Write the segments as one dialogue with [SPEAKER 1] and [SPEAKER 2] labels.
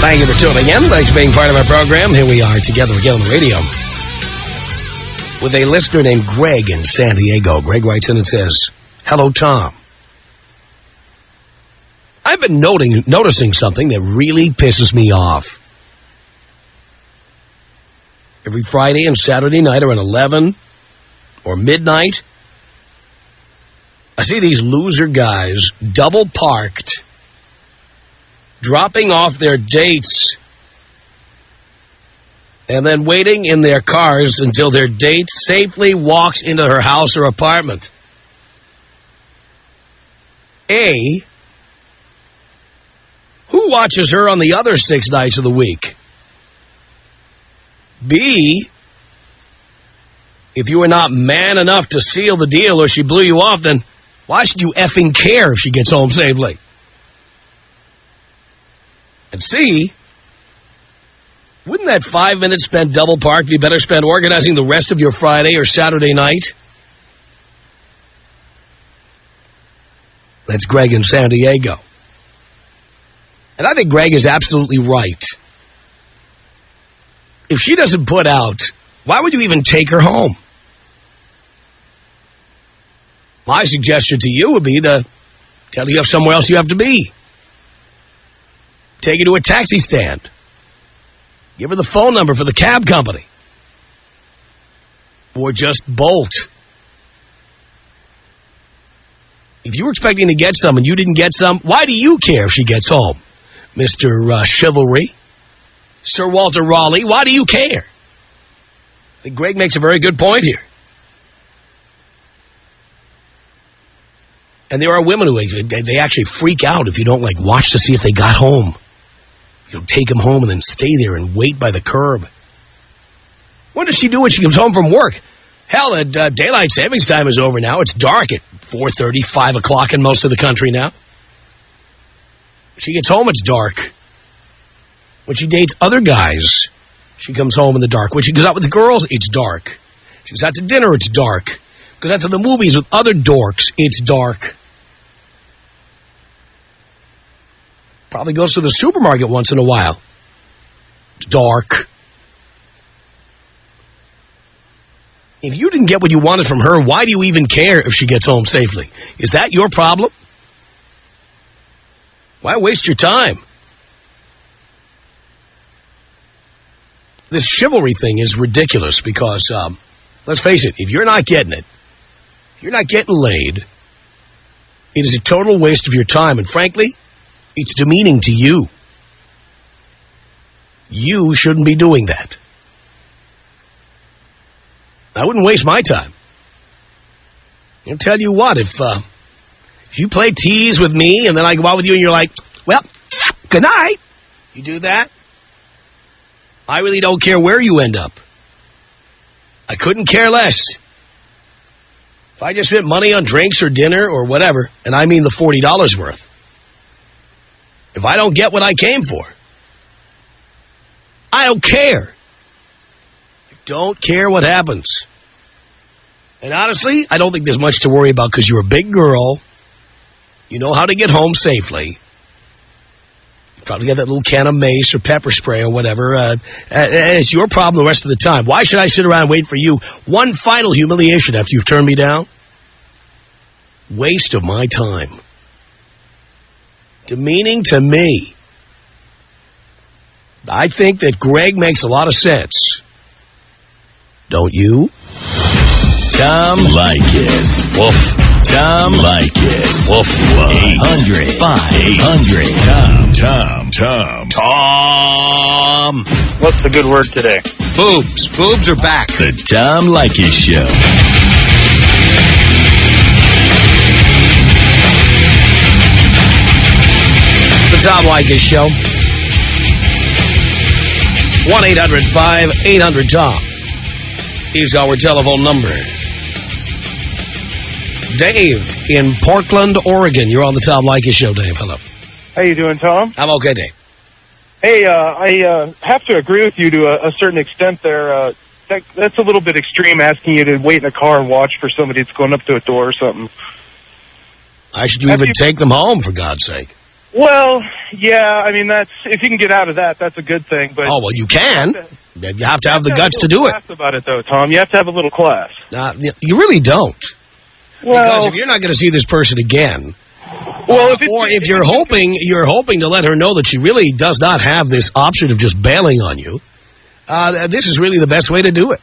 [SPEAKER 1] Thank you for tuning in. Thanks for being part of our program. Here we are together again on the radio with a listener named Greg in San Diego. Greg writes in and says, "Hello, Tom. I've been noticing something that really pisses me off. Every Friday and Saturday night around 11 or midnight, I see these loser guys double parked, dropping off their dates, and then waiting in their cars until their date safely walks into her house or apartment. A, who watches her on the other 6 nights of the week? B, if you are not man enough to seal the deal or she blew you off, then why should you effing care if she gets home safely? And C, wouldn't that 5 minutes spent double parked be better spent organizing the rest of your Friday or Saturday night?" That's Greg in San Diego. And I think Greg is absolutely right. If she doesn't put out, why would you even take her home? My suggestion to you would be to tell you somewhere else you have to be. Take her to a taxi stand. Give her the phone number for the cab company. Or just bolt. If you were expecting to get some and you didn't get some, why do you care if she gets home? Mr. Chivalry? Sir Walter Raleigh, why do you care? I think Greg makes a very good point here. And there are women who they actually freak out if you don't watch to see if they got home. You'll take them home and then stay there and wait by the curb. What does she do when she comes home from work? Hell, daylight savings time is over now. It's dark at 4:30, 5 o'clock in most of the country now. When she gets home, it's dark. When she dates other guys, she comes home in the dark. When she goes out with the girls, it's dark. She goes out to dinner, it's dark. Goes out to the movies with other dorks, it's dark. Probably goes to the supermarket once in a while. It's dark. If you didn't get what you wanted from her, why do you even care if she gets home safely? Is that your problem? Why waste your time? This chivalry thing is ridiculous because, let's face it, if you're not getting it, if you're not getting laid, it is a total waste of your time. And frankly, it's demeaning to you. You shouldn't be doing that. I wouldn't waste my time. I'll tell you what, if you play tease with me and then I go out with you and you're like, well, good night, you do that, I really don't care where you end up. I couldn't care less. If I just spent money on drinks or dinner or whatever, and I mean the $40 worth, if I don't get what I came for, I don't care. I don't care what happens. And honestly, I don't think there's much to worry about because you're a big girl. You know how to get home safely. You probably got that little can of mace or pepper spray or whatever. It's your problem the rest of the time. Why should I sit around and wait for you? One final humiliation after you've turned me down? Waste of my time. Demeaning to me. I think that Greg makes a lot of sense. Don't you?
[SPEAKER 2] Tom Leykis. Woof. Tom Leykis. Woof. 800. 500. Tom.
[SPEAKER 3] What's the good word today?
[SPEAKER 1] Boobs. Boobs are back.
[SPEAKER 2] The Tom Leykis Show.
[SPEAKER 1] The Tom Leykis Show. 1-800-5800-TOM is our telephone number. Dave in Portland, Oregon. You're on the Tom Leykis Show, Dave. Hello.
[SPEAKER 3] How you doing, Tom?
[SPEAKER 1] I'm okay, Dave.
[SPEAKER 3] Hey, I have to agree with you to a certain extent there. That's a little bit extreme, asking you to wait in a car and watch for somebody that's going up to a door or something.
[SPEAKER 1] Why should you even take them home, for God's sake?
[SPEAKER 3] Well, yeah, I mean, if you can get out of that, that's a good thing. But
[SPEAKER 1] oh, well, you can. You have to have the guts to do it.
[SPEAKER 3] Class about it, though, Tom. You have to have a little class.
[SPEAKER 1] You really don't.
[SPEAKER 3] Well,
[SPEAKER 1] because if you're not going to see this person again,
[SPEAKER 3] well,
[SPEAKER 1] if you're hoping to let her know that she really does not have this option of just bailing on you, this is really the best way to do it.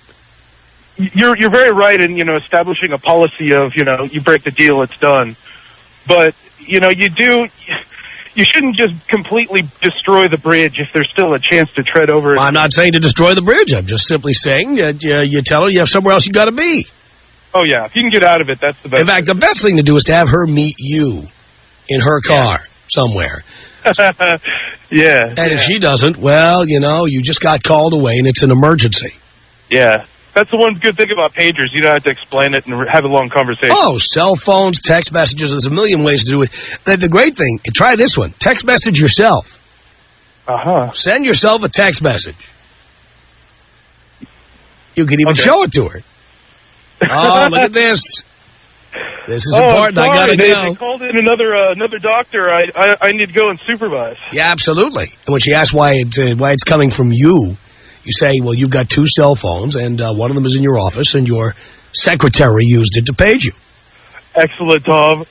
[SPEAKER 3] You're very right in, establishing a policy of, you break the deal, it's done. But, you shouldn't just completely destroy the bridge if there's still a chance to tread over it.
[SPEAKER 1] I'm not saying to destroy the bridge. I'm just simply saying that you tell her you have somewhere else you got to be.
[SPEAKER 3] Oh, yeah. If you can get out of it, that's the best.
[SPEAKER 1] In fact, the best thing to do is to have her meet you in her car somewhere.
[SPEAKER 3] Yeah.
[SPEAKER 1] And if she doesn't, well, you just got called away and it's an emergency.
[SPEAKER 3] Yeah. That's the one good thing about pagers. You don't have to explain it and have a long conversation.
[SPEAKER 1] Oh, cell phones, text messages. There's a million ways to do it. The great thing, try this one. Text message yourself.
[SPEAKER 3] Uh-huh.
[SPEAKER 1] Send yourself a text message. You can even show it to her. Oh, look at this. This is important.
[SPEAKER 3] Sorry.
[SPEAKER 1] I got to go.
[SPEAKER 3] They called in another doctor. I need to go and supervise.
[SPEAKER 1] Yeah, absolutely. And when she asks why it's coming from you, you say, well, you've got 2 cell phones, and one of them is in your office, and your secretary used it to page you.
[SPEAKER 3] Excellent, Tom.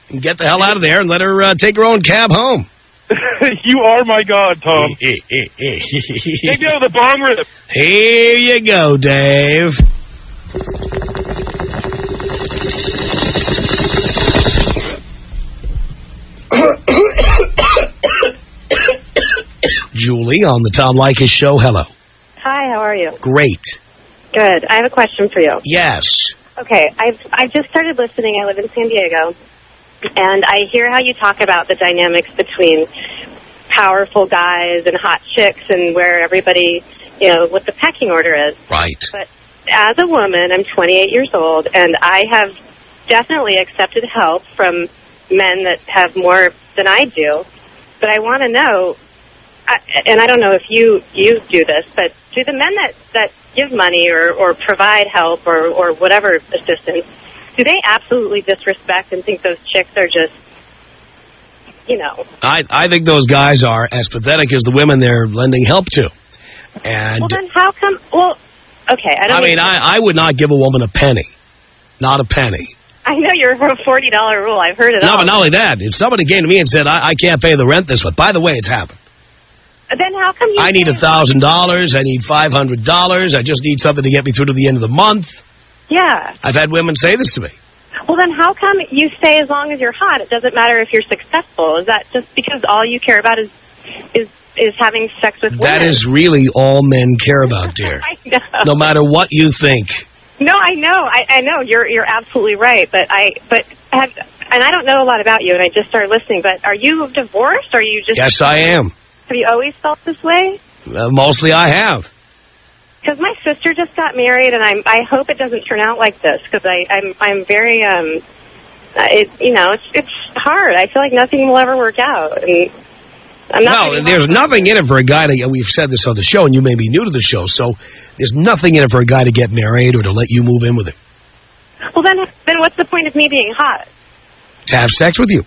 [SPEAKER 1] And get the hell out of there and let her take her own cab home.
[SPEAKER 3] You are my God, Tom. Take me out of the bong rip.
[SPEAKER 1] Here you go, Dave. Julie on the Tom Leykis Show. Hello.
[SPEAKER 4] Hi, how are you?
[SPEAKER 1] Great.
[SPEAKER 4] Good. I have a question for you.
[SPEAKER 1] Yes.
[SPEAKER 4] Okay, I've just started listening. I live in San Diego, and I hear how you talk about the dynamics between powerful guys and hot chicks and where everybody, what the pecking order is.
[SPEAKER 1] Right.
[SPEAKER 4] But as a woman, I'm 28 years old, and I have definitely accepted help from men that have more than I do. But I want to know, and I don't know if you do this, but do the men that give money or provide help or whatever assistance, do they absolutely disrespect and think those chicks are just,
[SPEAKER 1] I think those guys are as pathetic as the women they're lending help to. And
[SPEAKER 4] well, then how come, okay.
[SPEAKER 1] I would not give a woman a penny. Not a penny.
[SPEAKER 4] I know you're a $40 rule. I've heard it all.
[SPEAKER 1] No, but not only that. If somebody came to me and said, I can't pay the rent this month. By the way, it's happened.
[SPEAKER 4] Then how come you
[SPEAKER 1] I need $1,000. I need $500. I just need something to get me through to the end of the month.
[SPEAKER 4] Yeah.
[SPEAKER 1] I've had women say this to me.
[SPEAKER 4] Well, then how come you stay as long as you're hot? It doesn't matter if you're successful. Is that just because all you care about is having sex with women?
[SPEAKER 1] That is really all men care about, dear.
[SPEAKER 4] I know.
[SPEAKER 1] No matter what you think.
[SPEAKER 4] No, I know. I know. You're absolutely right. And I don't know a lot about you, and I just started listening. But are you divorced? Or are you just?
[SPEAKER 1] Yes, I am.
[SPEAKER 4] Have you always felt this way?
[SPEAKER 1] Mostly, I have.
[SPEAKER 4] Because my sister just got married, and I hope it doesn't turn out like this. Because I'm very it's hard. I feel like nothing will ever work out, and I'm not.
[SPEAKER 1] Well, there's nothing in it for a guy to. We've said this on the show, and you may be new to the show, so there's nothing in it for a guy to get married or to let you move in with him.
[SPEAKER 4] Well, then what's the point of me being hot?
[SPEAKER 1] To have sex with you.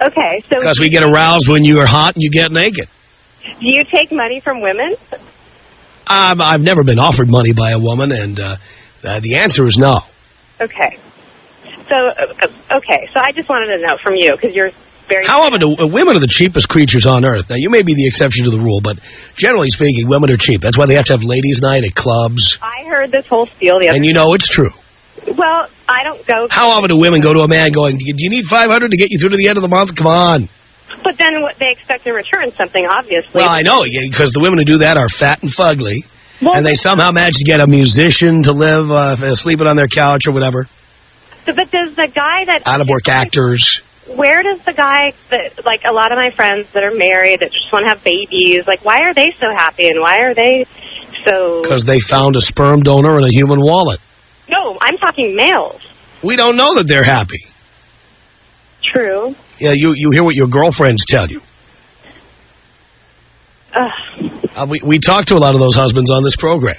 [SPEAKER 4] Okay, so
[SPEAKER 1] because we get aroused when you are hot and you get naked.
[SPEAKER 4] Do you take money from women?
[SPEAKER 1] I've never been offered money by a woman, and the answer is no.
[SPEAKER 4] Okay. So I just wanted to know from you, because you're very...
[SPEAKER 1] How often do women are the cheapest creatures on earth? Now, you may be the exception to the rule, but generally speaking, women are cheap. That's why they have to have ladies' night at clubs.
[SPEAKER 4] I heard this whole spiel the other
[SPEAKER 1] And you know it's true.
[SPEAKER 4] Well, I don't go...
[SPEAKER 1] How often do women go to a man going, do you need $500 to get you through to the end of the month? Come on.
[SPEAKER 4] But then they expect in return something, obviously.
[SPEAKER 1] Well, I know, because the women who do that are fat and fugly, and they somehow manage to get a musician to live sleeping on their couch or whatever.
[SPEAKER 4] So, but does the guy that...
[SPEAKER 1] Out-of-work actors.
[SPEAKER 4] Where does the guy that, like a lot of my friends that are married, that just want to have babies, like why are they so happy and why are they so...
[SPEAKER 1] Because they found a sperm donor in a human wallet.
[SPEAKER 4] No, I'm talking males.
[SPEAKER 1] We don't know that they're happy.
[SPEAKER 4] True.
[SPEAKER 1] Yeah, you hear what your girlfriends tell you. We talk to a lot of those husbands on this program.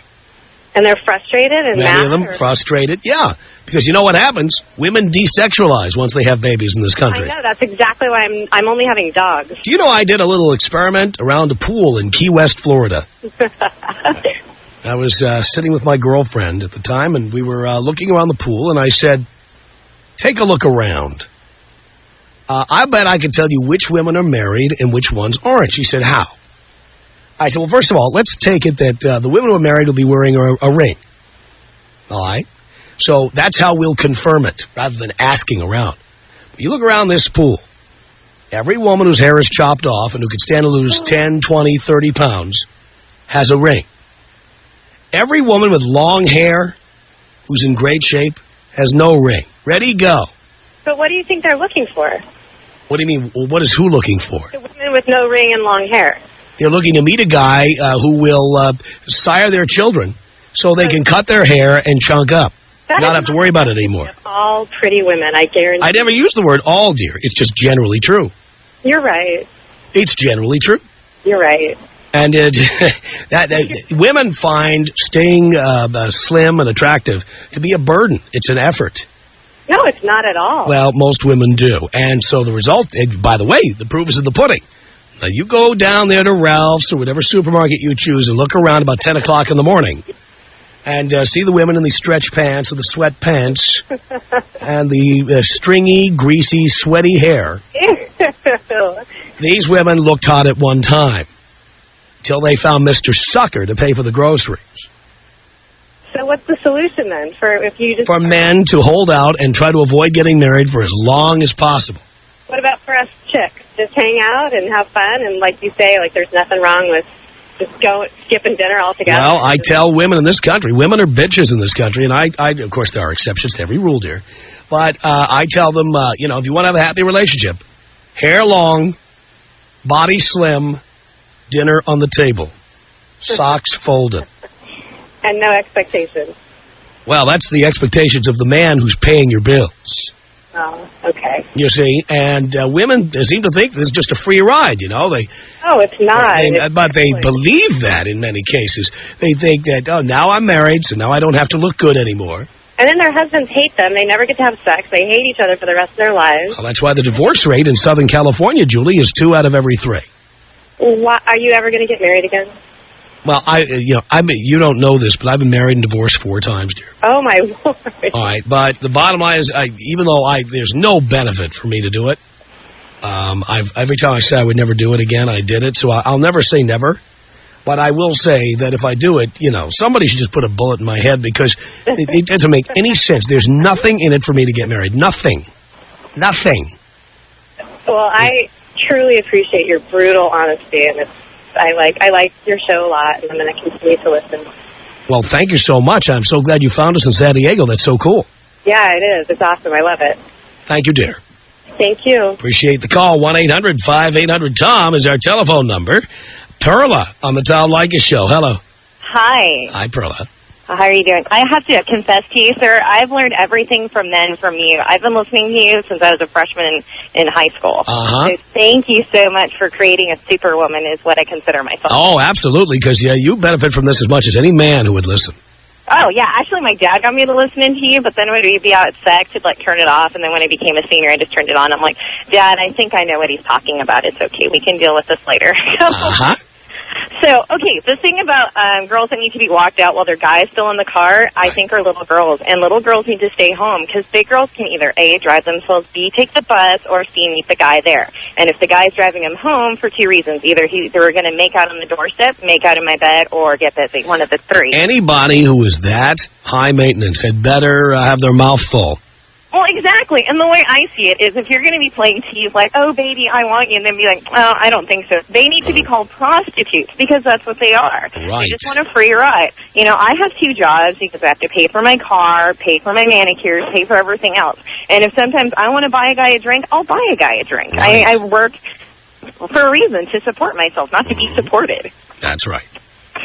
[SPEAKER 4] And they're frustrated and
[SPEAKER 1] many
[SPEAKER 4] mad?
[SPEAKER 1] of them frustrated, yeah. Because you know what happens? Women desexualize once they have babies in this country.
[SPEAKER 4] I know. That's exactly why I'm only having dogs.
[SPEAKER 1] Do you know I did a little experiment around a pool in Key West, Florida? I was sitting with my girlfriend at the time, and we were looking around the pool, and I said, take a look around. I bet I can tell you which women are married and which ones aren't. She said, how? I said, well, first of all, let's take it that the women who are married will be wearing a ring. All right? So that's how we'll confirm it, rather than asking around. You look around this pool. Every woman whose hair is chopped off and who could stand to lose 10, 20, 30 pounds has a ring. Every woman with long hair who's in great shape has no ring. Ready, go.
[SPEAKER 4] But what do you think they're looking for?
[SPEAKER 1] What do you mean? What is who looking for?
[SPEAKER 4] The women with no ring and long hair.
[SPEAKER 1] They're looking to meet a guy who will sire their children so they can cut their hair and chunk up. Not have to worry about it anymore.
[SPEAKER 4] All pretty women, I guarantee.
[SPEAKER 1] I never use the word all, dear. It's just generally true.
[SPEAKER 4] You're right.
[SPEAKER 1] It's generally true.
[SPEAKER 4] You're right.
[SPEAKER 1] And women find staying slim and attractive to be a burden. It's an effort.
[SPEAKER 4] No, it's not at all.
[SPEAKER 1] Well, most women do. And so the result, by the way, the proof is in the pudding. Now, you go down there to Ralph's or whatever supermarket you choose and look around about 10 o'clock in the morning and see the women in the stretch pants and the sweat pants and the stringy, greasy, sweaty hair. These women looked hot at one time till they found Mr. Sucker to pay for the groceries.
[SPEAKER 4] So what's the solution then for
[SPEAKER 1] men to hold out and try to avoid getting married for as long as possible?
[SPEAKER 4] What about for us chicks? Just hang out and have fun, and like you say, like there's nothing wrong with just skipping dinner altogether.
[SPEAKER 1] Well, I tell women in this country, women are bitches in this country, and I of course there are exceptions to every rule, dear, but I tell them, if you want to have a happy relationship, hair long, body slim, dinner on the table, socks folded.
[SPEAKER 4] And no expectations.
[SPEAKER 1] Well, that's the expectations of the man who's paying your bills.
[SPEAKER 4] Oh, okay.
[SPEAKER 1] You see, and women seem to think this is just a free ride,
[SPEAKER 4] Oh, it's not.
[SPEAKER 1] But they believe that in many cases. They think that, now I'm married, so now I don't have to look good anymore.
[SPEAKER 4] And then their husbands hate them. They never get to have sex. They hate each other for the rest of their lives.
[SPEAKER 1] Well, that's why the divorce rate in Southern California, Julie, is 2 out of every 3.
[SPEAKER 4] Are you ever going to get married again?
[SPEAKER 1] Well, you don't know this, but I've been married and divorced 4 times, dear.
[SPEAKER 4] Oh, my Lord.
[SPEAKER 1] All right, but the bottom line is, even though there's no benefit for me to do it, every time I said I would never do it again, I did it, so I'll never say never. But I will say that if I do it, somebody should just put a bullet in my head because it doesn't make any sense. There's nothing in it for me to get married. Nothing. Nothing.
[SPEAKER 4] Well, I truly appreciate your brutal honesty, and I like your show a lot, and I'm going to continue to listen.
[SPEAKER 1] Well, thank you so much. I'm so glad you found us in San Diego. That's so cool.
[SPEAKER 4] Yeah, it is. It's awesome. I love it.
[SPEAKER 1] Thank you, dear.
[SPEAKER 4] Thank you.
[SPEAKER 1] Appreciate the call. 1-800-5800-TOM is our telephone number. Perla on the Tom Leykis Show. Hello.
[SPEAKER 5] Hi.
[SPEAKER 1] Hi, Perla.
[SPEAKER 5] How are you doing? I have to confess to you, sir, I've learned everything from men from you. I've been listening to you since I was a freshman in high school.
[SPEAKER 1] Uh-huh.
[SPEAKER 5] So thank you so much for creating a superwoman is what I consider myself.
[SPEAKER 1] Oh, absolutely, because you benefit from this as much as any man who would listen.
[SPEAKER 5] Oh, yeah. Actually, my dad got me to listening to you, but then when we'd be out at sex, he'd, turn it off, and then when I became a senior, I just turned it on. I'm like, Dad, I think I know what he's talking about. It's okay. We can deal with this later.
[SPEAKER 1] Uh-huh.
[SPEAKER 5] So, okay, the thing about girls that need to be walked out while their guy's still in the car, I think are little girls. And little girls need to stay home because big girls can either A, drive themselves, B, take the bus, or C, meet the guy there. And if the guy's driving them home for 2 reasons, either they're going to make out on the doorstep, make out in my bed, or get busy, one of the 3.
[SPEAKER 1] Anybody who is that high maintenance had better have their mouth full.
[SPEAKER 5] Well, exactly. And the way I see it is if you're going to be playing tease like, oh, baby, I want you, and then be like, well, I don't think so. They need to be called prostitutes because that's what they are.
[SPEAKER 1] Right.
[SPEAKER 5] They just want a free ride. I have 2 jobs because I have to pay for my car, pay for my manicures, pay for everything else. And if sometimes I want to buy a guy a drink, I'll buy a guy a drink.
[SPEAKER 1] Right.
[SPEAKER 5] I work for a reason, to support myself, not to be supported.
[SPEAKER 1] That's right.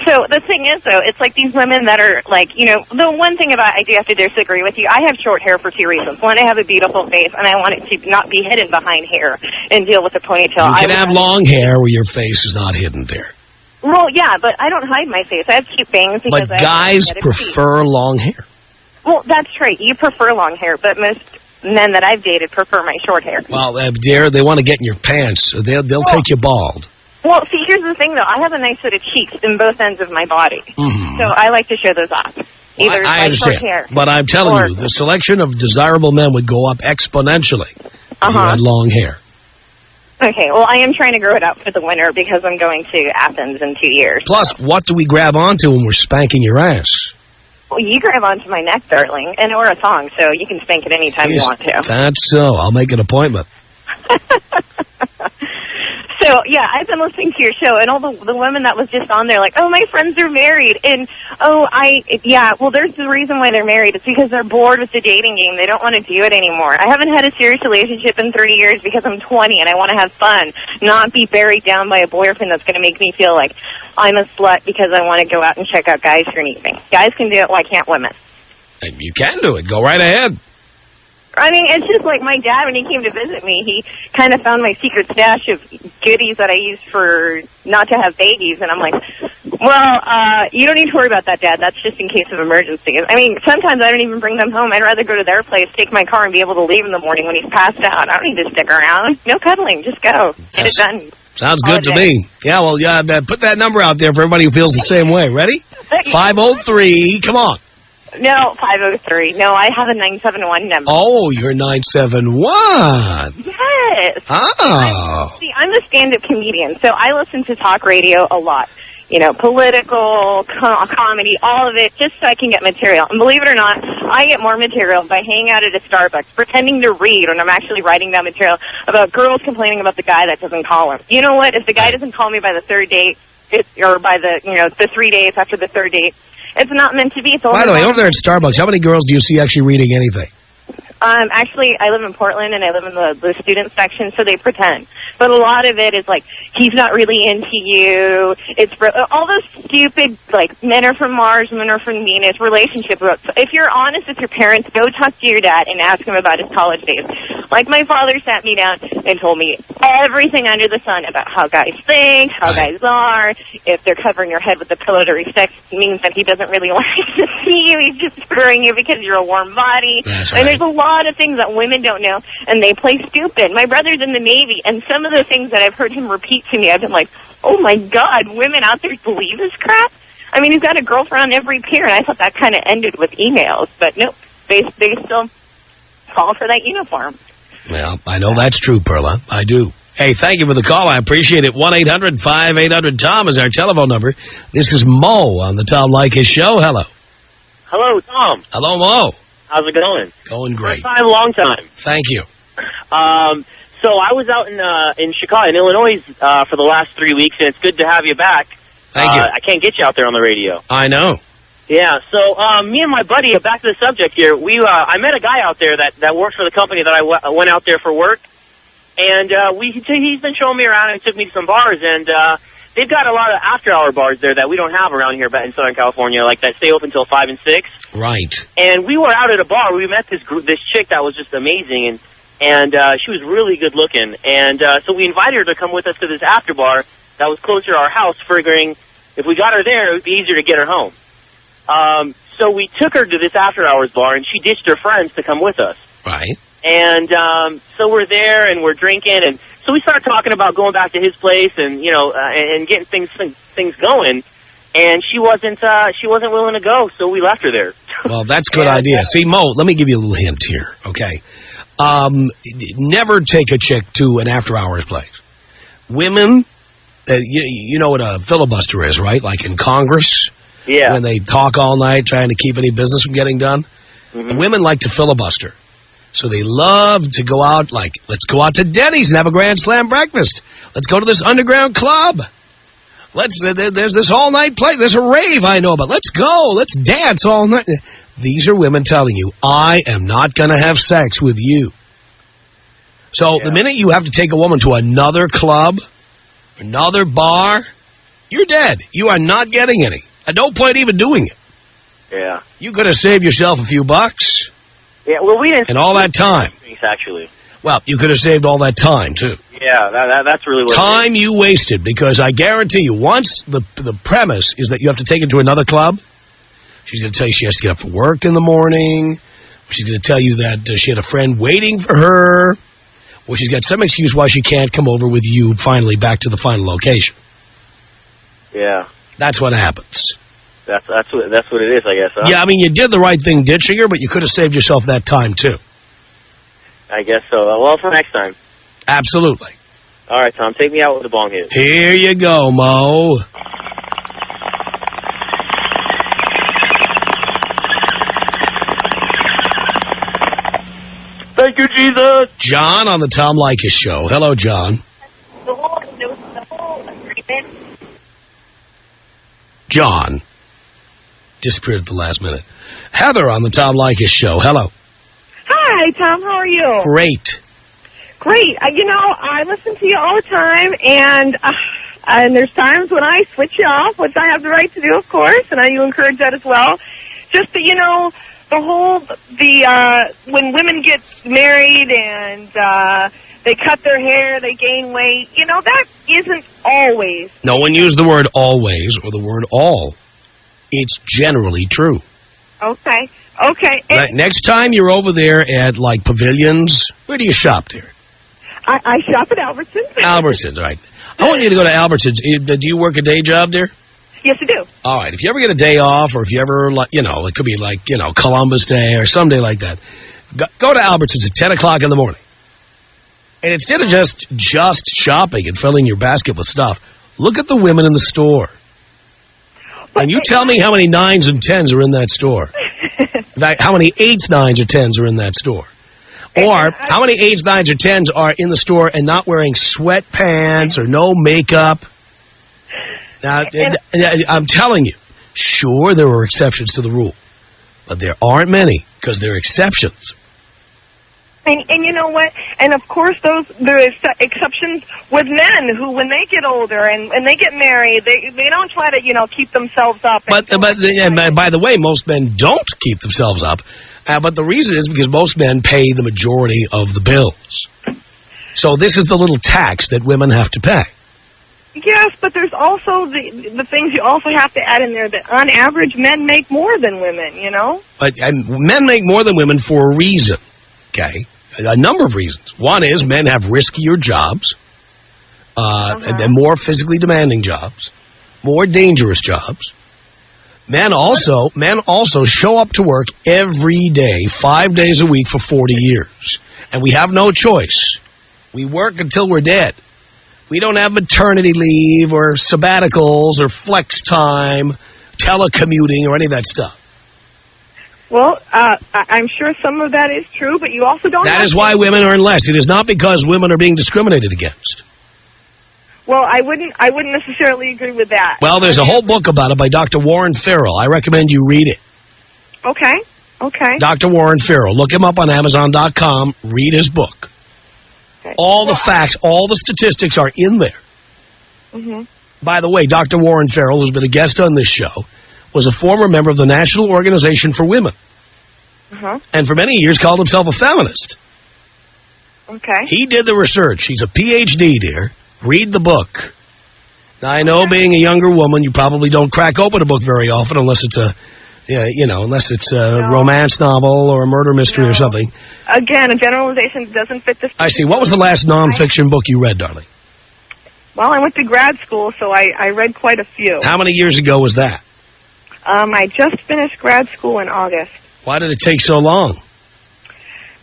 [SPEAKER 5] So the thing is, though, it's like these women that are the one thing about I do have to disagree with you. I have short hair for 2 reasons. One, I have a beautiful face, and I want it to not be hidden behind hair and deal with a ponytail.
[SPEAKER 1] You can have long hair where your face is not hidden there.
[SPEAKER 5] Well, yeah, but I don't hide my face. I have cute bangs.
[SPEAKER 1] But guys prefer long hair.
[SPEAKER 5] Well, that's right. You prefer long hair, but most men that I've dated prefer my short hair.
[SPEAKER 1] Well, dear, they want to get in your pants. They'll take you bald.
[SPEAKER 5] Well, see, here's the thing, though. I have a nice set of cheeks in both ends of my body. So I like to show those off. Either
[SPEAKER 1] I understand.
[SPEAKER 5] short hair.
[SPEAKER 1] But I'm telling you, the selection of desirable men would go up exponentially if you had long hair.
[SPEAKER 5] Okay, well, I am trying to grow it out for the winter because I'm going to Athens in 2 years.
[SPEAKER 1] Plus, what do we grab onto when we're spanking your ass?
[SPEAKER 5] Well, you grab onto my neck, darling, and or a thong, so you can spank it anytime you want to.
[SPEAKER 1] That's so. I'll make an appointment.
[SPEAKER 5] So, yeah, I've been listening to your show, and all the women that was just on there, like, oh, my friends are married, and, well, there's the reason why they're married. It's because they're bored with the dating game. They don't want to do it anymore. I haven't had a serious relationship in 3 years because I'm 20, and I want to have fun, not be buried down by a boyfriend that's going to make me feel like I'm a slut because I want to go out and check out guys for anything. Guys can do it, why can't women?
[SPEAKER 1] You can do it. Go right ahead.
[SPEAKER 5] I mean, it's just like my dad, when he came to visit me, he kind of found my secret stash of goodies that I used for not to have babies. And I'm like, well, you don't need to worry about that, Dad. That's just in case of emergencies. I mean, sometimes I don't even bring them home. I'd rather go to their place, take my car, and be able to leave in the morning when he's passed out. I don't need to stick around. No cuddling. Just go. Get it done.
[SPEAKER 1] Sounds good to me. Yeah, well, put that number out there for everybody who feels the same way. Ready? 503. Come on.
[SPEAKER 5] No, 503. No, I have a 971 number.
[SPEAKER 1] Oh, you're 971.
[SPEAKER 5] Yes.
[SPEAKER 1] Oh.
[SPEAKER 5] I'm a stand-up comedian, so I listen to talk radio a lot. You know, political, comedy, all of it, just so I can get material. And believe it or not, I get more material by hanging out at a Starbucks, pretending to read when I'm actually writing down material about girls complaining about the guy that doesn't call them. You know what? If the guy doesn't call me by the third date, or by the 3 days after the third date, it's not meant to be.
[SPEAKER 1] By the way, over there at Starbucks, how many girls do you see actually reading anything?
[SPEAKER 5] Actually, I live in Portland, and I live in the student section, so they pretend. But a lot of it is like, he's not really into you. It's all those stupid, like, men are from Mars, men are from Venus, relationship books. If you're honest with your parents, go talk to your dad and ask him about his college days. Like, my father sat me down and told me everything under the sun about how guys think, how guys are. If they're covering your head with a pillow to respect, it means that he doesn't really want to see you. He's just screwing you because you're a warm body.
[SPEAKER 1] That's
[SPEAKER 5] and there's a lot of things that women don't know, and they play stupid. My brother's in the Navy, and some of the things that I've heard him repeat to me, I've been like, oh my God, women out there believe this crap? I mean, he's got a girlfriend on every pier, and I thought that kind of ended with emails, but nope, they still fall for that uniform.
[SPEAKER 1] Well, I know that's true, Perla. I do. Hey, thank you for the call. I appreciate it. 1-800-5800-TOM is our telephone number. This is Mo on the Tom Leykis Show. Hello.
[SPEAKER 6] Hello, Tom.
[SPEAKER 1] Hello, Mo.
[SPEAKER 6] How's it going?
[SPEAKER 1] Going great.
[SPEAKER 6] First time, long time.
[SPEAKER 1] Thank you.
[SPEAKER 6] So I was out in Chicago, in Illinois, for the last 3 weeks, and it's good to have you back.
[SPEAKER 1] Thank you.
[SPEAKER 6] I can't get you out there on the radio.
[SPEAKER 1] I know.
[SPEAKER 6] Yeah, so me and my buddy, back to the subject here, I met a guy out there that works for the company that I went out there for work, and he's been showing me around and took me to some bars, and they've got a lot of after-hour bars there that we don't have around here in Southern California, like that stay open until 5 and 6.
[SPEAKER 1] Right.
[SPEAKER 6] And we were out at a bar. We met this chick that was just amazing, and she was really good looking. And so we invited her to come with us to this after bar that was closer to our house, figuring if we got her there, it would be easier to get her home. So we took her to this after-hours bar, and she ditched her friends to come with us.
[SPEAKER 1] Right.
[SPEAKER 6] And so we're there, and we're drinking, and so we started talking about going back to his place and, and getting things going. And she wasn't willing to go, so we left her there.
[SPEAKER 1] Well, that's a good idea. See, Mo, let me give you a little hint here, okay? Never take a chick to an after-hours place. Women, you know what a filibuster is, right? Like in Congress, when they talk all night trying to keep any business from getting done. Mm-hmm. Women like to filibuster. So they love to go out, like, let's go out to Denny's and have a Grand Slam breakfast. Let's go to this underground club. There's this all-night play. There's a rave I know about. Let's go. Let's dance all night. These are women telling you, I am not going to have sex with you. So the minute you have to take a woman to another club, another bar, you're dead. You are not getting any. At no point even doing it.
[SPEAKER 6] Yeah.
[SPEAKER 1] You could have saved yourself a few bucks.
[SPEAKER 6] Yeah, well, we didn't...
[SPEAKER 1] And all that time.
[SPEAKER 6] Actually.
[SPEAKER 1] Well, you could have saved all that time, too.
[SPEAKER 6] Yeah, that's really what
[SPEAKER 1] time you wasted, because I guarantee you, once the premise is that you have to take her to another club, She's going to tell you she has to get up for work in the morning. She's going to tell you that she had a friend waiting for her. Well, she's got some excuse why she can't come over with you finally back to the final location.
[SPEAKER 6] Yeah.
[SPEAKER 1] That's what happens.
[SPEAKER 6] That's what it is, I guess, huh?
[SPEAKER 1] Yeah, I mean, you did the right thing ditching her, but you could have saved yourself that time, too.
[SPEAKER 6] I guess so. Well, for next time.
[SPEAKER 1] Absolutely.
[SPEAKER 6] All right, Tom, take me out with a bong hit.
[SPEAKER 1] Here you go, Mo.
[SPEAKER 6] Thank you, Jesus.
[SPEAKER 1] John on the Tom Leykis Show. Hello, John.
[SPEAKER 5] The whole agreement.
[SPEAKER 1] John. Disappeared at the last minute. Heather on the Tom Leykis Show. Hello.
[SPEAKER 4] Hi, Tom. How are you?
[SPEAKER 1] Great.
[SPEAKER 4] Great. I listen to you all the time, and there's times when I switch you off, which I have the right to do, of course, and you encourage that as well. Just that, when women get married and they cut their hair, they gain weight, that isn't always.
[SPEAKER 1] No one used the word always or the word all. It's generally true.
[SPEAKER 4] Okay.
[SPEAKER 1] Right, next time you're over there at, Pavilions, where do you shop there?
[SPEAKER 4] I shop at Albertsons.
[SPEAKER 1] Albertsons, right. I want you to go to Albertsons. Do you work a day job there?
[SPEAKER 4] Yes, I do.
[SPEAKER 1] All right. If you ever get a day off, or if you ever, it could be Columbus Day or some day like that, go to Albertsons at 10 o'clock in the morning. And instead of just shopping and filling your basket with stuff, look at the women in the store. And you tell me how many 9s and 10s are in that store. In fact, how many 8s, 9s, or 10s are in that store. Or how many 8s, 9s, or 10s are in the store and not wearing sweatpants or no makeup. Now, I'm telling you, sure, there are exceptions to the rule. But there aren't many, because they're exceptions.
[SPEAKER 4] And you know what? And of course, there are exceptions with men who, when they get older and they get married, they don't try to keep themselves up. But
[SPEAKER 1] by the way, most men don't keep themselves up. But the reason is because most men pay the majority of the bills. So this is the little tax that women have to pay.
[SPEAKER 4] Yes, but there's also the things you also have to add in there that on average men make more than women.
[SPEAKER 1] But men make more than women for a reason. Okay. A number of reasons. One is men have riskier jobs, and more physically demanding jobs, more dangerous jobs. Men also show up to work every day, 5 days a week for 40 years. And we have no choice. We work until we're dead. We don't have maternity leave or sabbaticals or flex time, telecommuting, or any of that stuff.
[SPEAKER 4] Well, I'm sure some of that is true, but you also don't.
[SPEAKER 1] That is why women earn less. It is not because women are being discriminated against.
[SPEAKER 4] Well, I wouldn't necessarily agree with that.
[SPEAKER 1] Well, there's a whole book about it by Dr. Warren Farrell. I recommend you read it.
[SPEAKER 4] Okay.
[SPEAKER 1] Dr. Warren Farrell. Look him up on Amazon.com. Read his book. Okay. All the facts, all the statistics are in there.
[SPEAKER 4] Mm-hmm.
[SPEAKER 1] By the way, Dr. Warren Farrell, who's been a guest on this show, was a former member of the National Organization for Women. And for many years called himself a feminist.
[SPEAKER 4] Okay.
[SPEAKER 1] He did the research. He's a Ph.D., dear. Read the book. Now, I know being a younger woman, you probably don't crack open a book very often unless it's a romance novel or a murder mystery or something.
[SPEAKER 4] Again, a generalization doesn't fit this.
[SPEAKER 1] I see. What was the last nonfiction book you read, darling?
[SPEAKER 4] Well, I went to grad school, so I read quite a few.
[SPEAKER 1] How many years ago was that?
[SPEAKER 4] I just finished grad school in August.
[SPEAKER 1] Why did it take so long?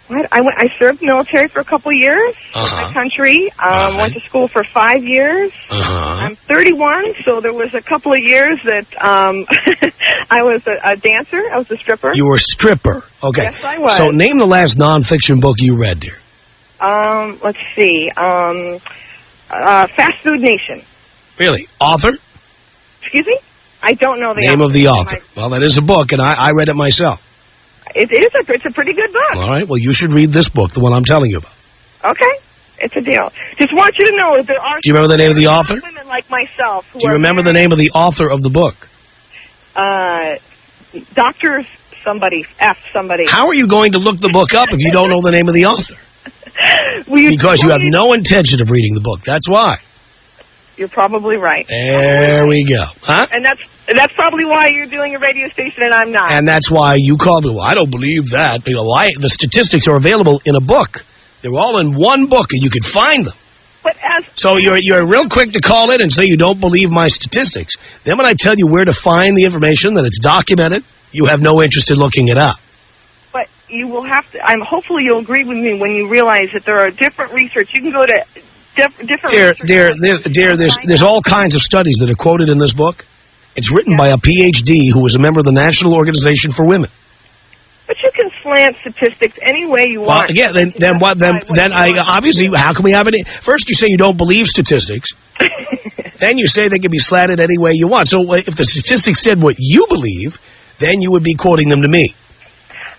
[SPEAKER 4] What? I served military for a couple years in my country. Went to school for 5 years. I'm 31, so there was a couple of years that I was a dancer. I was a stripper.
[SPEAKER 1] You were a stripper. Okay.
[SPEAKER 4] Yes, I was.
[SPEAKER 1] So name the last nonfiction book you read, dear.
[SPEAKER 4] Let's see. Fast Food Nation.
[SPEAKER 1] Really? Author?
[SPEAKER 4] Excuse me? I don't know the
[SPEAKER 1] name of the author. Well, that is a book, and I read it myself.
[SPEAKER 4] It's a pretty good book.
[SPEAKER 1] All right. Well, you should read this book, the one I'm telling you about.
[SPEAKER 4] Okay. It's a deal. Just want you to know that there are...
[SPEAKER 1] Do you remember the name of the author?
[SPEAKER 4] Women like myself.
[SPEAKER 1] Do you remember the name of the author of the book?
[SPEAKER 4] Dr. somebody. F somebody.
[SPEAKER 1] How are you going to look the book up if you don't know the name of the author? Because you have no intention of reading the book. That's why.
[SPEAKER 4] You're probably right.
[SPEAKER 1] There we go. Huh?
[SPEAKER 4] And
[SPEAKER 5] That's probably why you're doing a radio station and I'm not.
[SPEAKER 1] And that's why you called me. Well, I don't believe that. The statistics are available in a book. They're all in one book, and you can find them.
[SPEAKER 5] But
[SPEAKER 1] so you're real quick to call in and say you don't believe my statistics. Then when I tell you where to find the information, that it's documented, you have no interest in looking it up.
[SPEAKER 5] But you will have to. Hopefully you'll agree with me when you realize that there are different research. You can go to different.
[SPEAKER 1] There's all kinds of studies that are quoted in this book. It's written by a PhD who was a member of the National Organization for Women.
[SPEAKER 5] But you can slant statistics any way you want.
[SPEAKER 1] Well, yeah, then what? Then I obviously, how can we have it? First, you say you don't believe statistics. Then you say they can be slanted any way you want. So if the statistics said what you believe, then you would be quoting them to me.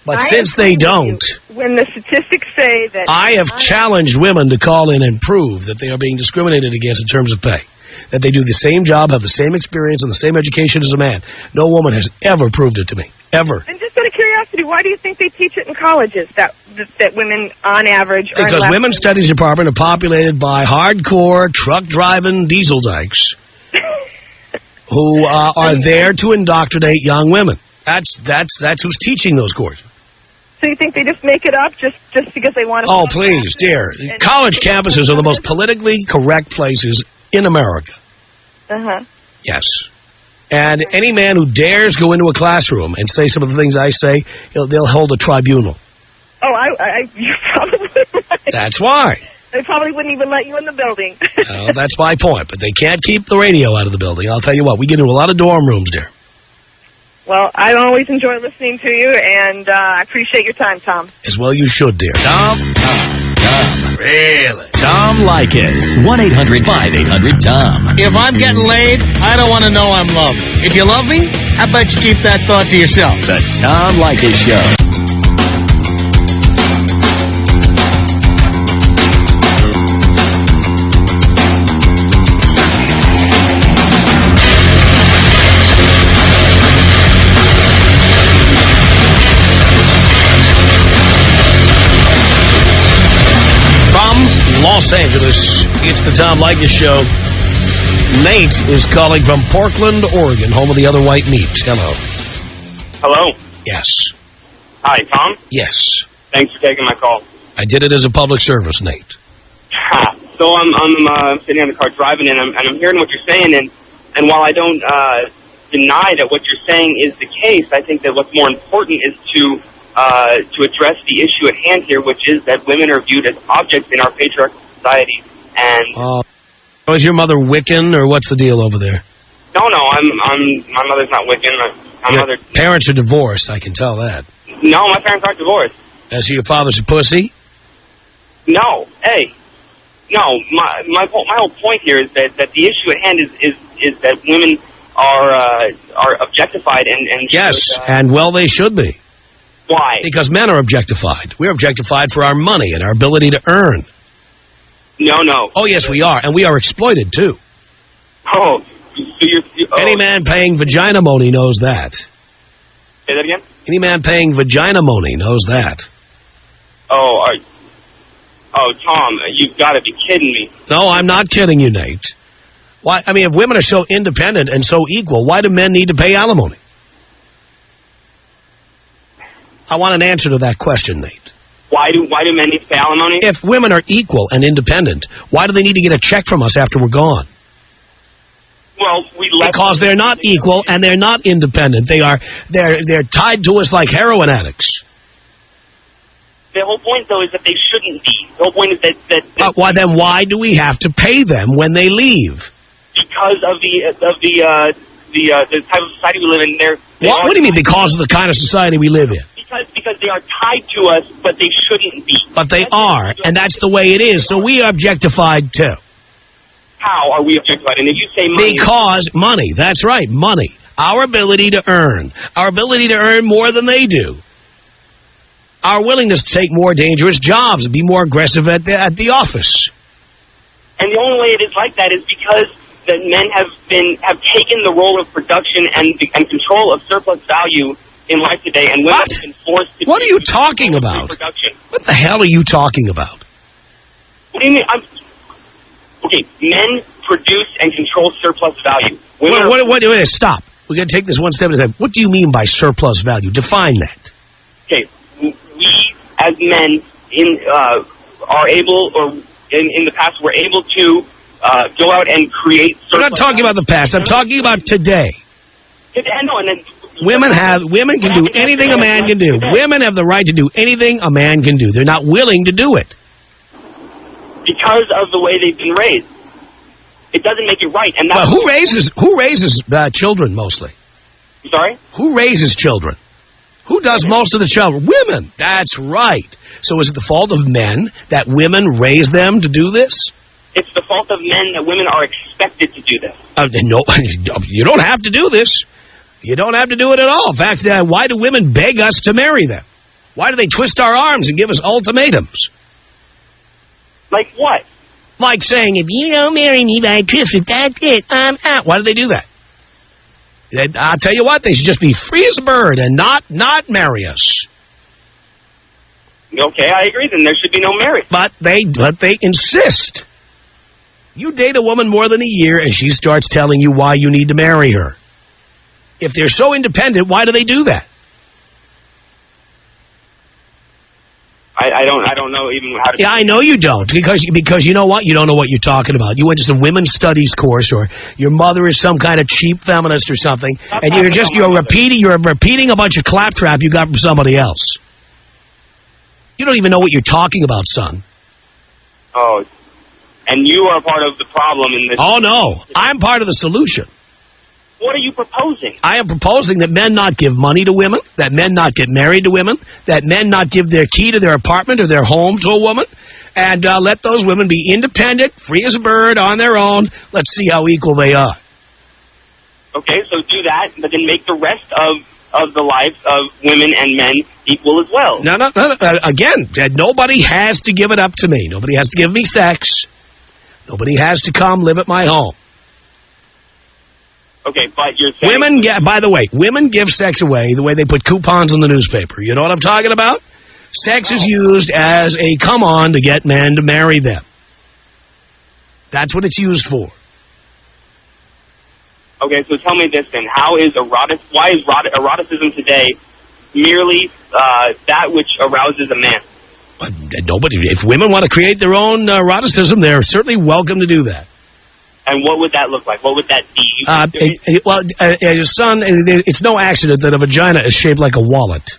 [SPEAKER 1] But since they don't,
[SPEAKER 5] when the statistics say that,
[SPEAKER 1] I have challenged women to call in and prove that they are being discriminated against in terms of pay. That they do the same job, have the same experience, and the same education as a man. No woman has ever proved it to me. Ever.
[SPEAKER 5] And just out of curiosity, why do you think they teach it in colleges, that women, on average, are
[SPEAKER 1] because women's studies department are populated by hardcore, truck-driving diesel dykes who are there to indoctrinate young women. That's who's teaching those courses.
[SPEAKER 5] So you think they just make it up just because they want to...
[SPEAKER 1] Oh, please, dear. College campuses are the most politically correct places in America.
[SPEAKER 5] Uh-huh.
[SPEAKER 1] Yes. And any man who dares go into a classroom and say some of the things I say, they'll hold a tribunal.
[SPEAKER 5] Oh, you're probably right.
[SPEAKER 1] That's why.
[SPEAKER 5] They probably wouldn't even let you in the building.
[SPEAKER 1] That's my point. But they can't keep the radio out of the building. I'll tell you what, we get into a lot of dorm rooms there.
[SPEAKER 5] Well, I always enjoy listening to you, and I appreciate your time, Tom.
[SPEAKER 1] As well you should, dear.
[SPEAKER 2] Tom.
[SPEAKER 1] Really?
[SPEAKER 2] Tom Leykis. 1-800-5800-TOM.
[SPEAKER 7] If I'm getting laid, I don't want to know I'm loved. If you love me, how about you keep that thought to yourself?
[SPEAKER 2] The Tom Leykis Show.
[SPEAKER 1] Los Angeles, it's the Tom Leykis Show. Nate is calling from Portland, Oregon, home of the other white meat. Hello.
[SPEAKER 6] Hello.
[SPEAKER 1] Yes.
[SPEAKER 6] Hi, Tom.
[SPEAKER 1] Yes.
[SPEAKER 6] Thanks for taking my call.
[SPEAKER 1] I did it as a public service, Nate.
[SPEAKER 6] So I'm sitting in the car driving, and I'm hearing what you're saying, and while I don't deny that what you're saying is the case, I think that what's more important is to address the issue at hand here, which is that women are viewed as objects in our patriarchal society. And
[SPEAKER 1] is your mother Wiccan, or what's the deal over there?
[SPEAKER 6] No, my mother's not Wiccan.
[SPEAKER 1] Parents are divorced, I can tell that.
[SPEAKER 6] No, my parents aren't divorced.
[SPEAKER 1] So your father's a pussy?
[SPEAKER 6] No, no. My whole point here is that the issue at hand is that women are objectified and
[SPEAKER 1] yes, and well they should be.
[SPEAKER 6] Why?
[SPEAKER 1] Because men are objectified. We're objectified for our money and our ability to earn.
[SPEAKER 6] No.
[SPEAKER 1] Oh, yes, we are. And we are exploited, too.
[SPEAKER 6] Oh. So
[SPEAKER 1] Any man paying vagina money knows that.
[SPEAKER 6] Say that again?
[SPEAKER 1] Any man paying vagina money knows that.
[SPEAKER 6] Oh, Tom, you've got to be kidding me.
[SPEAKER 1] No, I'm not kidding you, Nate. Why? I mean, if women are so independent and so equal, why do men need to pay alimony? I want an answer to that question, Nate.
[SPEAKER 6] Why do men need to pay alimony?
[SPEAKER 1] If women are equal and independent, why do they need to get a check from us after we're gone?
[SPEAKER 6] Well,
[SPEAKER 1] because they're not equal and they're not independent. They're tied to us like heroin addicts.
[SPEAKER 6] The whole point, though, is that they shouldn't be. The whole point is that
[SPEAKER 1] why do we have to pay them when they leave?
[SPEAKER 6] Because of the type of society we live in.
[SPEAKER 1] What do you mean? Because of the kind of society we live in?
[SPEAKER 6] Because they are tied to us, but they shouldn't be.
[SPEAKER 1] But they are, and that's the way it is. So we are objectified too.
[SPEAKER 6] How are we objectified? And if you say money...
[SPEAKER 1] Because money, that's right, money. Our ability to earn. Our ability to earn more than they do. Our willingness to take more dangerous jobs and be more aggressive at the office.
[SPEAKER 6] And the only way it is like that is because that men have taken the role of production and control of surplus value in life today, and women have been forced to...
[SPEAKER 1] What are you talking about? What the hell are you talking about?
[SPEAKER 6] What do you mean? Okay, men produce and control surplus value.
[SPEAKER 1] Wait, stop. We're going to take this one step at a time. What do you mean by surplus value? Define that.
[SPEAKER 6] Okay, we as men are able, or in the past, were able to go out and create.
[SPEAKER 1] I'm not talking about the past. I'm talking about today. Women can do anything a man can do. Women have the right to do anything a man can do. They're not willing to do it.
[SPEAKER 6] Because of the way they've been raised. It doesn't make it right. And that's
[SPEAKER 1] who raises children mostly?
[SPEAKER 6] Sorry?
[SPEAKER 1] Who raises children? Who does most of the children? Women. That's right. So is it the fault of men that women raise them to do this?
[SPEAKER 6] It's the fault of men that women are expected to do this.
[SPEAKER 1] No, you don't have to do this. You don't have to do it at all. In fact, why do women beg us to marry them? Why do they twist our arms and give us ultimatums?
[SPEAKER 6] Like what?
[SPEAKER 1] Like saying, if you don't marry me by Christmas, that's it, I'm out. Why do they do that? I'll tell you what, they should just be free as a bird and not marry us.
[SPEAKER 6] Okay, I agree, then there should be no marriage.
[SPEAKER 1] But they insist. You date a woman more than a year and she starts telling you why you need to marry her. If they're so independent, why do they do that?
[SPEAKER 6] I don't know even how to...
[SPEAKER 1] Yeah, I know you don't, because you know what? You don't know what you're talking about. You went to some women's studies course, or your mother is some kind of cheap feminist or something, and you're repeating a bunch of claptrap you got from somebody else. You don't even know what you're talking about, son.
[SPEAKER 6] Oh, and you are part of the problem in this...
[SPEAKER 1] Oh, no. I'm part of the solution.
[SPEAKER 6] What are you proposing?
[SPEAKER 1] I am proposing that men not give money to women, that men not get married to women, that men not give their key to their apartment or their home to a woman, and let those women be independent, free as a bird, on their own. Let's see how equal they are.
[SPEAKER 6] Okay, so do that, but then make the rest of the lives of women and men equal as well.
[SPEAKER 1] No. Again, nobody has to give it up to me. Nobody has to give me sex. Nobody has to come live at my home.
[SPEAKER 6] Okay, but you're saying...
[SPEAKER 1] By the way, women give sex away the way they put coupons in the newspaper. You know what I'm talking about? Sex is used as a come-on to get men to marry them. That's what it's used for.
[SPEAKER 6] Okay, so tell me this then. Why is eroticism today merely that which arouses a man?
[SPEAKER 1] If women want to create their own eroticism, they're certainly welcome to do that.
[SPEAKER 6] And what would that look like? What would that be?
[SPEAKER 1] Son, it's no accident that a vagina is shaped like a wallet.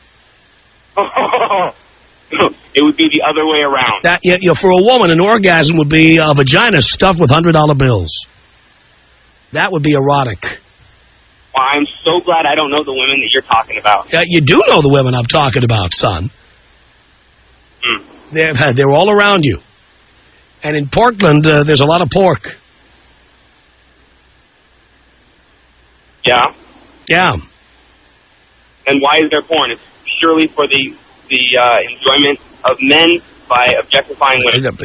[SPEAKER 6] It would be the other way around.
[SPEAKER 1] For a woman, an orgasm would be a vagina stuffed with $100 bills. That would be erotic.
[SPEAKER 6] Well, I'm so glad I don't know the women that you're talking about.
[SPEAKER 1] You do know the women I'm talking about, son. They're all around you. And in Portland, there's a lot of pork.
[SPEAKER 6] Yeah?
[SPEAKER 1] Yeah.
[SPEAKER 6] And why is there porn? It's surely for the enjoyment of men by objectifying women.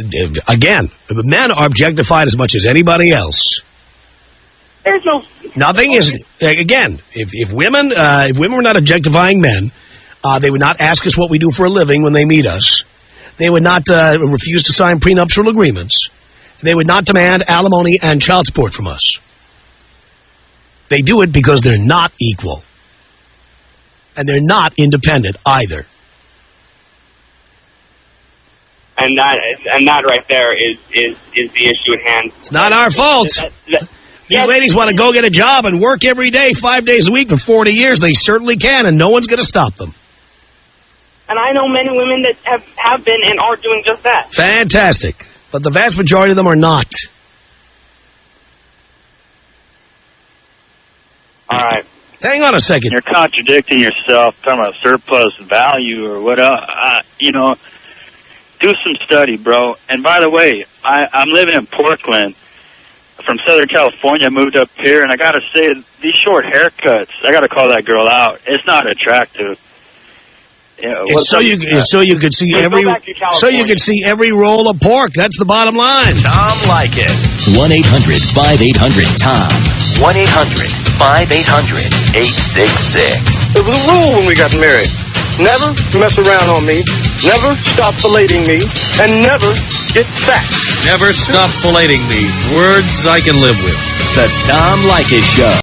[SPEAKER 1] Again, men are objectified as much as anybody else.
[SPEAKER 6] There's no...
[SPEAKER 1] Nothing is... Again, if women were not objectifying men, they would not ask us what we do for a living when they meet us. They would not refuse to sign prenuptial agreements. They would not demand alimony and child support from us. They do it because they're not equal. And they're not independent either.
[SPEAKER 6] And that right there is the issue at hand.
[SPEAKER 1] It's not our fault. These ladies want to go get a job and work every day, 5 days a week for 40 years. They certainly can, and no one's going to stop them.
[SPEAKER 6] And I know men and women that have been and are doing just that.
[SPEAKER 1] Fantastic. But the vast majority of them are not.
[SPEAKER 6] All right.
[SPEAKER 1] Hang on a second.
[SPEAKER 8] You're contradicting yourself, talking about surplus value or what else. Do some study, bro. And by the way, I'm living in Portland. From Southern California, I moved up here, and I got to say, these short haircuts, I got to call that girl out. It's not attractive.
[SPEAKER 1] So you could see every roll of pork. That's the bottom line.
[SPEAKER 2] Tom Leykis. 1-800-5800-TOM. 1-800-5800-866.
[SPEAKER 9] It was a rule when we got married. Never mess around on me, never stop filleting me, and never get fat.
[SPEAKER 7] Never stop filleting me. Words I can live with.
[SPEAKER 2] The Tom Leykis Show.